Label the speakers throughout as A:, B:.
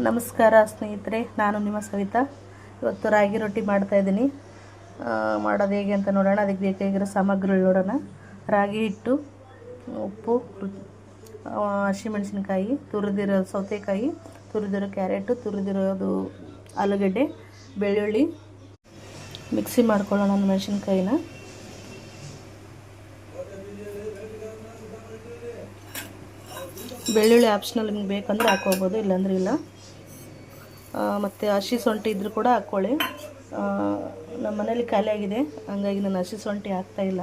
A: ನಮಸ್ಕಾರ ಸ್ನೇಹಿತರೆ, ನಾನು ನಿಮ್ಮ ಸವಿತಾ. ಇವತ್ತು ರಾಗಿ ರೊಟ್ಟಿ ಮಾಡ್ತಾಯಿದ್ದೀನಿ. ಮಾಡೋದು ಹೇಗೆ ಅಂತ ನೋಡೋಣ. ಅದಕ್ಕೆ ಬೇಕಾಗಿರೋ ಸಾಮಗ್ರಿಗಳು ನೋಡೋಣ. ರಾಗಿ ಹಿಟ್ಟು, ಉಪ್ಪು, ಹಸಿಮೆಣಸಿನ್ಕಾಯಿ, ತುರಿದಿರೋ ಸೌತೆಕಾಯಿ, ತುರಿದಿರೋ ಕ್ಯಾರೆಟು, ತುರಿದಿರೋದು ಆಲೂಗಡ್ಡೆ, ಬೆಳ್ಳುಳ್ಳಿ. ಮಿಕ್ಸಿ ಮಾಡ್ಕೊಳ್ಳೋಣ ಮೆಣಸಿನ್ಕಾಯಿನ. ಬೆಳ್ಳುಳ್ಳಿ ಆಪ್ಷನಲ್, ನಿಮ್ಗೆ ಬೇಕಂದ್ರೆ ಹಾಕ್ಕೋಬೋದು, ಇಲ್ಲಾಂದ್ರೆ ಇಲ್ಲ. ಮತ್ತು ಹಸಿ ಶುಂಠಿ ಇದ್ದರೂ ಕೂಡ ಹಾಕ್ಕೊಳ್ಳಿ. ನಮ್ಮ ಮನೇಲಿ ಖಾಲಿ ಆಗಿದೆ, ಹಂಗಾಗಿ ನಾನು ಹಸಿ ಶುಂಠಿ ಹಾಕ್ತಾಯಿಲ್ಲ.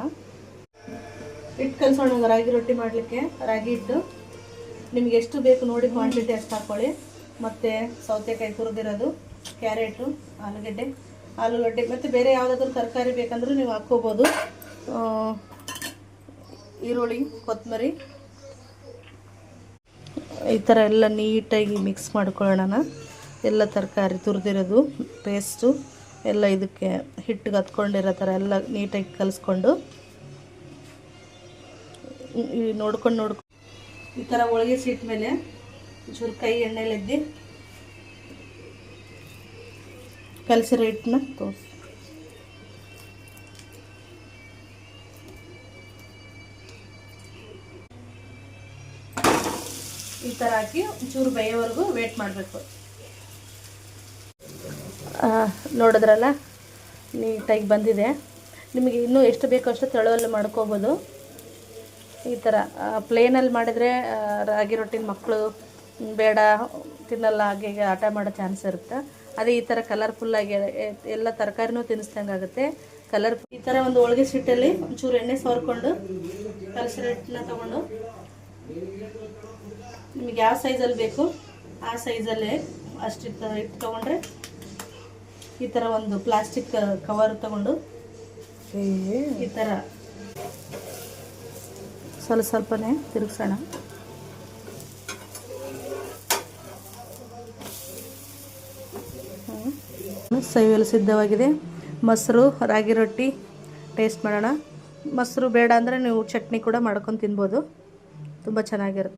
A: ಹಿಟ್ಟು ಕಲಸೋಣ ರಾಗಿ ರೊಟ್ಟಿ ಮಾಡಲಿಕ್ಕೆ. ರಾಗಿ ಹಿಟ್ಟು ನಿಮ್ಗೆ ಎಷ್ಟು ಬೇಕು ನೋಡಿ ಕ್ವಾಂಟಿಟಿ ಅಷ್ಟು ಹಾಕ್ಕೊಳ್ಳಿ. ಮತ್ತು ಸೌತೆಕಾಯಿ ತುರಿದಿರೋದು, ಕ್ಯಾರೆಟು, ಆಲೂಗಡ್ಡೆ ಮತ್ತು ಬೇರೆ ಯಾವುದಾದ್ರೂ ತರಕಾರಿ ಬೇಕಂದ್ರೂ ನೀವು ಹಾಕ್ಕೋಬೋದು. ಈರುಳ್ಳಿ, ಕೊತ್ತಂಬರಿ, ಈ ಥರ ಎಲ್ಲ ನೀಟಾಗಿ ಮಿಕ್ಸ್ ಮಾಡ್ಕೊಳ್ಳೋಣ. ಎಲ್ಲ ತರಕಾರಿ ತುರಿದಿರೋದು ಪೇಸ್ಟು ಎಲ್ಲ ಇದಕ್ಕೆ ಹಿಟ್ಟಿಗೆ ಹತ್ಕೊಂಡಿರೋ ಥರ ಎಲ್ಲ ನೀಟಾಗಿ ಕಲಿಸ್ಕೊಂಡು ನೋಡ್ಕೊಂಡು ಈ ಥರ ಒಳಗೆ ಸಿಟ್ಟ ಮೇಲೆ ಚೂರು ಕೈ ಎಣ್ಣೆಲೆದ್ದಿ ಕಲಸಿರೋ ಹಿಟ್ಟನ್ನ ತೋರಿಸಿ ಈ ಥರ ಹಾಕಿ ಒಂಚೂರು ಬೇಯೋವರೆಗೂ ವೇಟ್ ಮಾಡಬೇಕು. ನೋಡಿದ್ರಲ್ಲ, ನೀಟಾಗಿ ಬಂದಿದೆ. ನಿಮಗೆ ಇನ್ನೂ ಎಷ್ಟು ಬೇಕೋ ಅಷ್ಟು ತೆಳುವಲ್ಲಿ ಮಾಡ್ಕೋಬೋದು. ಈ ಥರ ಪ್ಲೇನಲ್ಲಿ ಮಾಡಿದರೆ ರಾಗಿ ರೊಟ್ಟಿನ ಮಕ್ಕಳು ಬೇಡ ತಿನ್ನಲ್ಲ, ಹಾಗೆ ಆಟ ಮಾಡೋ ಚಾನ್ಸ್ ಇರುತ್ತೆ. ಅದೇ ಈ ಥರ ಕಲರ್ಫುಲ್ಲಾಗಿ ಎಲ್ಲ ತರಕಾರಿನೂ ತಿನ್ನಿಸ್ದಂಗೆ ಆಗುತ್ತೆ. ಈ ಥರ ಒಂದು ಹೋಳಿಗೆ ಸಿಟ್ಟಲ್ಲಿ ಒಂಚೂರು ಎಣ್ಣೆ ಸವರ್ಕೊಂಡು ಕಲಸಿರೋ ಹಿಟ್ಟನ್ನ ತೊಗೊಂಡು ನಿಮಗೆ ಯಾವ ಸೈಜಲ್ಲಿ ಬೇಕು ಆ ಸೈಜಲ್ಲೇ ಅಷ್ಟಿಟ್ಟು ಹಿಟ್ಟು ತೊಗೊಂಡ್ರೆ ಈ ಥರ ಒಂದು ಪ್ಲಾಸ್ಟಿಕ್ ಕವರ್ ತೊಗೊಂಡು ಈ ಥರ ಸ್ವಲ್ಪನೇ ತಿರುಗಿಸೋಣ. ಸವಿಯಲು ಸಿದ್ಧವಾಗಿದೆ. ಮೊಸರು ರಾಗಿ ರೊಟ್ಟಿ ಟೇಸ್ಟ್ ಮಾಡೋಣ. ಮೊಸರು ಬೇಡ ಅಂದರೆ ನೀವು ಚಟ್ನಿ ಕೂಡ ಮಾಡ್ಕೊಂಡು ತಿನ್ಬೋದು, ತುಂಬ ಚೆನ್ನಾಗಿರುತ್ತೆ.